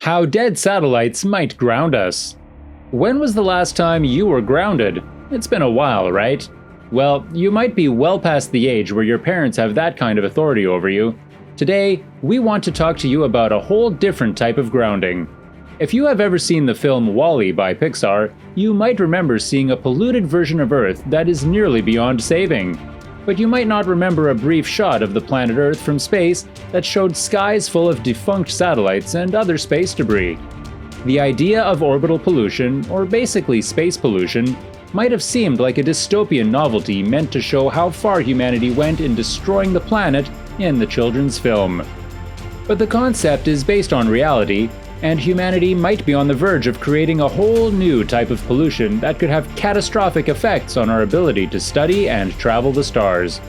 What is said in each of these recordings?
How dead satellites might ground us. When was the last time you were grounded? It's been a while, right? Well, you might be well past the age where your parents have that kind of authority over you. Today, we want to talk to you about a whole different type of grounding. If you have ever seen the film WALL-E by Pixar, you might remember seeing a polluted version of Earth that is nearly beyond saving. But you might not remember a brief shot of the planet Earth from space that showed skies full of defunct satellites and other space debris. The idea of orbital pollution, or basically space pollution, might have seemed like a dystopian novelty meant to show how far humanity went in destroying the planet in the children's film. But the concept is based on reality, and humanity might be on the verge of creating a whole new type of pollution that could have catastrophic effects on our ability to study and travel the stars.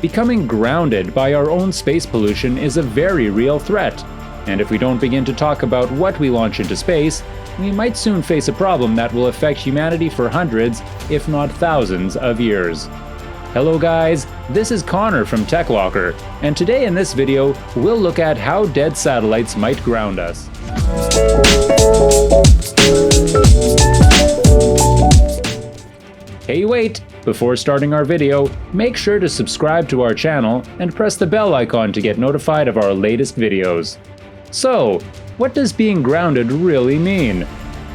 Becoming grounded by our own space pollution is a very real threat, and if we don't begin to talk about what we launch into space, we might soon face a problem that will affect humanity for hundreds, if not thousands, of years. Hello guys, this is Connor from TechLocker, and today in this video, we'll look at how dead satellites might ground us. Hey wait! Before starting our video, make sure to subscribe to our channel and press the bell icon to get notified of our latest videos. So, what does being grounded really mean?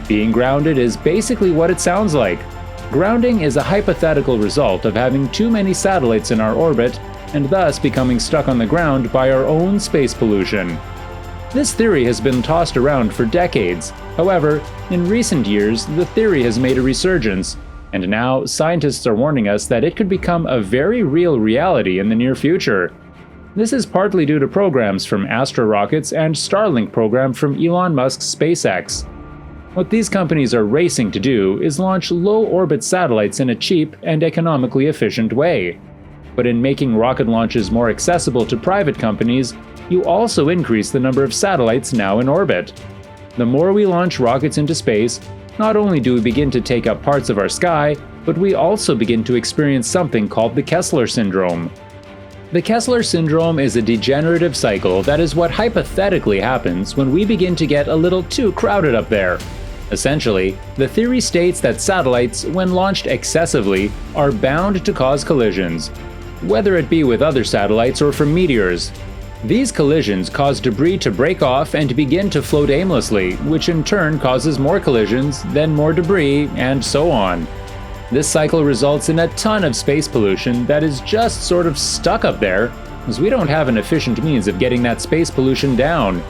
Being grounded is basically what it sounds like. Grounding is a hypothetical result of having too many satellites in our orbit and thus becoming stuck on the ground by our own space pollution. This theory has been tossed around for decades. However, in recent years, the theory has made a resurgence, and now scientists are warning us that it could become a very real reality in the near future. This is partly due to programs from Astra rockets and Starlink program from Elon Musk's SpaceX. What these companies are racing to do is launch low-orbit satellites in a cheap and economically efficient way. But in making rocket launches more accessible to private companies, you also increase the number of satellites now in orbit. The more we launch rockets into space, not only do we begin to take up parts of our sky, but we also begin to experience something called the Kessler syndrome. The Kessler syndrome is a degenerative cycle that is what hypothetically happens when we begin to get a little too crowded up there. Essentially, the theory states that satellites, when launched excessively, are bound to cause collisions, whether it be with other satellites or from meteors. These collisions cause debris to break off and begin to float aimlessly, which in turn causes more collisions, then more debris, and so on. This cycle results in a ton of space pollution that is just sort of stuck up there, as we don't have an efficient means of getting that space pollution down.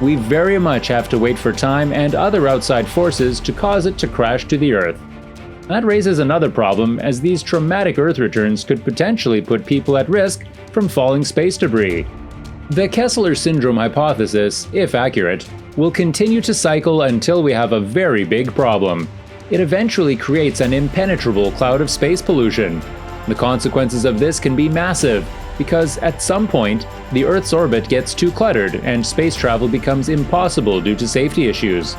We very much have to wait for time and other outside forces to cause it to crash to the Earth. That raises another problem, as these traumatic Earth returns could potentially put people at risk from falling space debris. The Kessler syndrome hypothesis, if accurate, will continue to cycle until we have a very big problem. It eventually creates an impenetrable cloud of space pollution. The consequences of this can be massive, because at some point, the Earth's orbit gets too cluttered and space travel becomes impossible due to safety issues.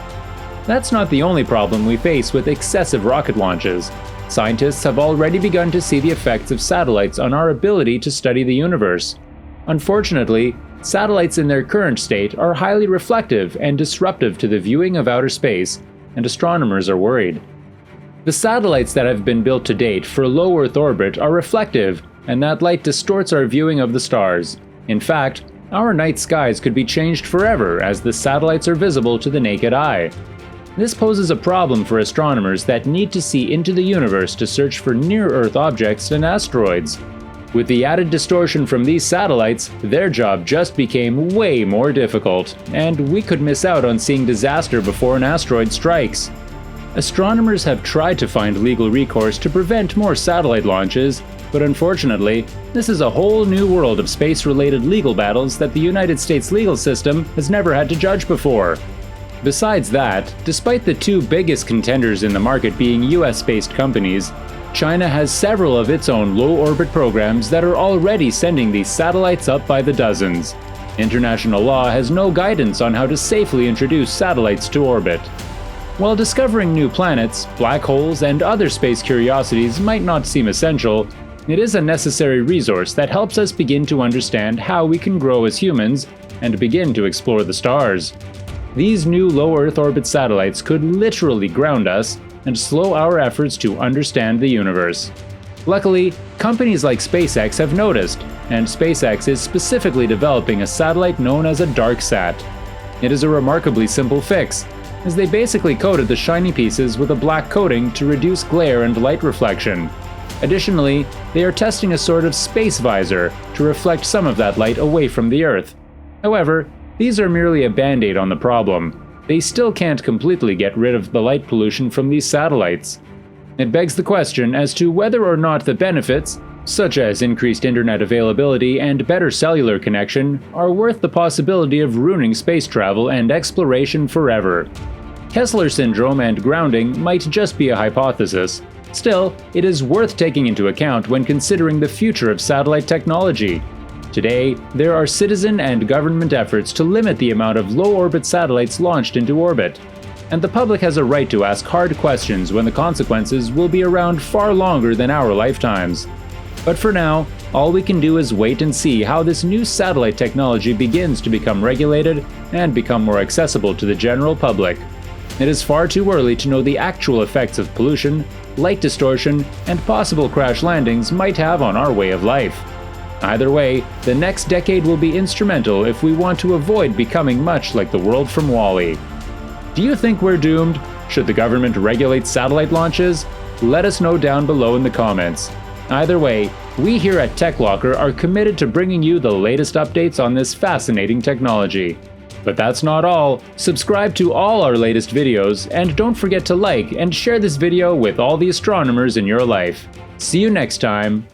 That's not the only problem we face with excessive rocket launches. Scientists have already begun to see the effects of satellites on our ability to study the universe. Unfortunately, satellites in their current state are highly reflective and disruptive to the viewing of outer space, and astronomers are worried. The satellites that have been built to date for low Earth orbit are reflective, and that light distorts our viewing of the stars. In fact, our night skies could be changed forever as the satellites are visible to the naked eye. This poses a problem for astronomers that need to see into the universe to search for near-Earth objects and asteroids. With the added distortion from these satellites, their job just became way more difficult, and we could miss out on seeing disaster before an asteroid strikes. Astronomers have tried to find legal recourse to prevent more satellite launches, but unfortunately, this is a whole new world of space-related legal battles that the United States legal system has never had to judge before. Besides that, despite the two biggest contenders in the market being US-based companies, China has several of its own low-orbit programs that are already sending these satellites up by the dozens. International law has no guidance on how to safely introduce satellites to orbit. While discovering new planets, black holes, and other space curiosities might not seem essential, it is a necessary resource that helps us begin to understand how we can grow as humans and begin to explore the stars. These new low Earth orbit satellites could literally ground us and slow our efforts to understand the universe. Luckily, companies like SpaceX have noticed, and SpaceX is specifically developing a satellite known as a DarkSat. It is a remarkably simple fix, as they basically coated the shiny pieces with a black coating to reduce glare and light reflection. Additionally, they are testing a sort of space visor to reflect some of that light away from the Earth. However, these are merely a band-aid on the problem. They still can't completely get rid of the light pollution from these satellites. It begs the question as to whether or not the benefits, such as increased internet availability and better cellular connection, are worth the possibility of ruining space travel and exploration forever. Kessler syndrome and grounding might just be a hypothesis. Still, it is worth taking into account when considering the future of satellite technology. Today, there are citizen and government efforts to limit the amount of low-orbit satellites launched into orbit. And the public has a right to ask hard questions when the consequences will be around far longer than our lifetimes. But for now, all we can do is wait and see how this new satellite technology begins to become regulated and become more accessible to the general public. It is far too early to know the actual effects of pollution, light distortion, and possible crash landings might have on our way of life. Either way, the next decade will be instrumental if we want to avoid becoming much like the world from WALL-E. Do you think we're doomed? Should the government regulate satellite launches? Let us know down below in the comments. Either way, we here at TechLocker are committed to bringing you the latest updates on this fascinating technology. But that's not all. Subscribe to all our latest videos, and don't forget to like and share this video with all the astronomers in your life. See you next time.